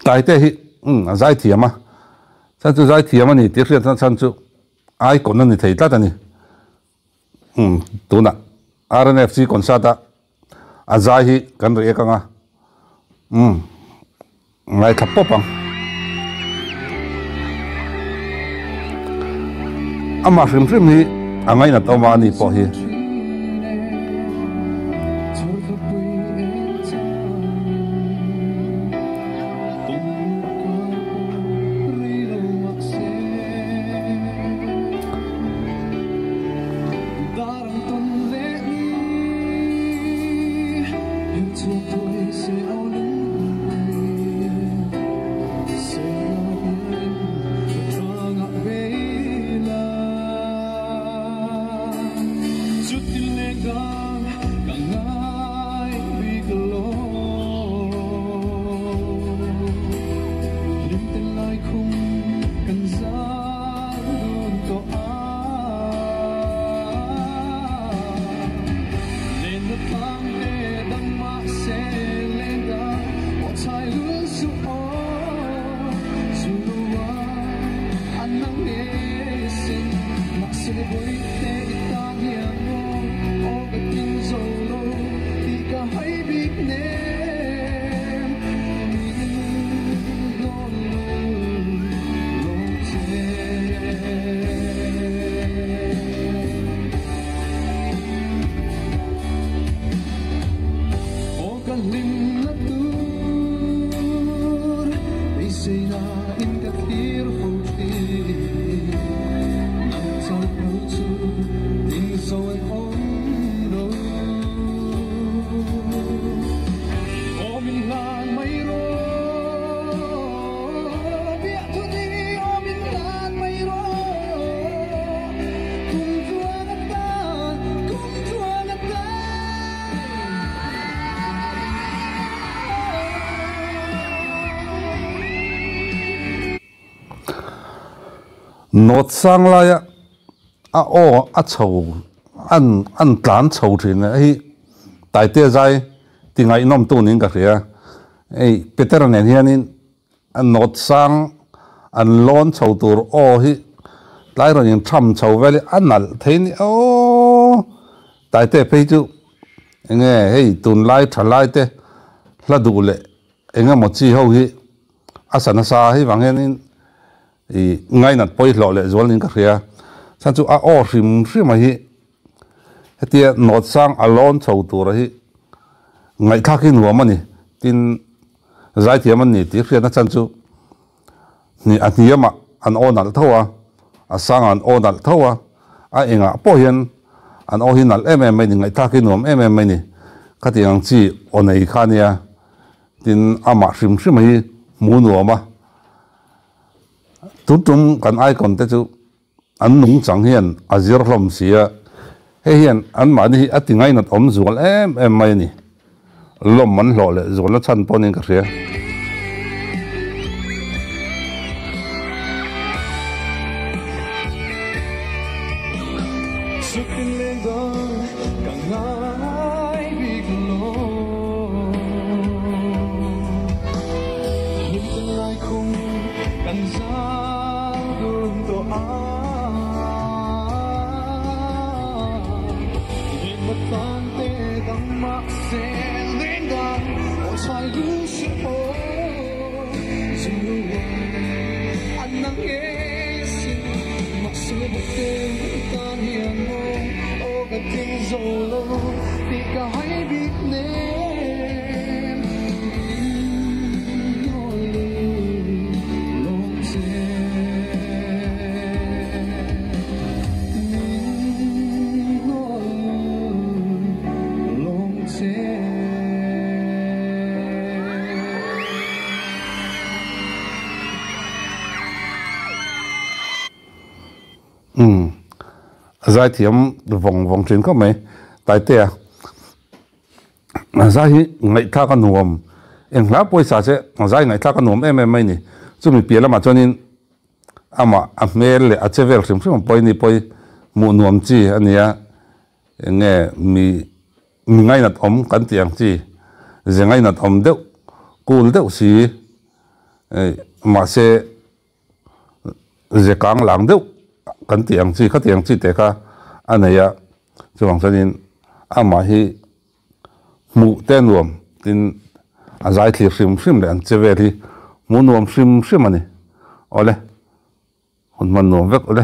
tại thế hi giải thiam à chân chú giải thiam anh tiếc rồi chân chú ai còn anh thấy ta anh tu na RNFC còn sao ta giải hi cần rồi cái ngà ngay thắp bông ama rim rim hi angai na toma ni po hi nốt sang lại à chầu ăn tán chầu thì này tại thế dài thì ngày năm tu nín cả kìa ấy Peter này hiện nín ăn nốt sang ăn lon chầu tu hi lại rồi những trăm chầu về ăn nալ thấy ni tại thế bây giờ nghe hey tuần lại trả lại thế là đủ lệ nghe một chi hậu hi asan sa hi vang hiện ngay nát bôi lọ lệ rồi nên cái kia, sang chú rim mà hi, thì nốt sang alone chầu tu rồi hi, ngay khác cái nuông mà nè, tin giải thiệp mà nè, tiếc rồi nó sang chú, nè anh hiếm mà anh nát thâu sang anh nát thâu anh bôi hiền, anh hiền nát em nè, ngay khác cái nuông em nè, cái tiếng chỉ này khá nè, tin mà rim mà hi, muốn nuông mà tutum kan ai kon te chu an nung chang hian azir hlom sia he hian an ma ni atingai nat om zual em mai ni lom man hlo le zual na chan ponin ka ria giải thiệp vòng trên có mấy tại thế giải hi ngày thà cái nuông em lá bôi sa chứ giải ngày thà cái nuông em mấy nè chúng mình biết là mà cho nên ama amel le achevel sim sim bôi ni bôi mu nuông chi anh nhá nghe mi ngay nát om cắn tiếng chi giờ ngay nát om đeo cool đeo xí mà sẽ dễ càng làng đâu cần tiền gì khác tiền gì để cả anh này cho bằng cho nên mà hi mu tên luồng tin giải thì sim lên chế về thì mu nuông sim này ole hôn man nuông vek ole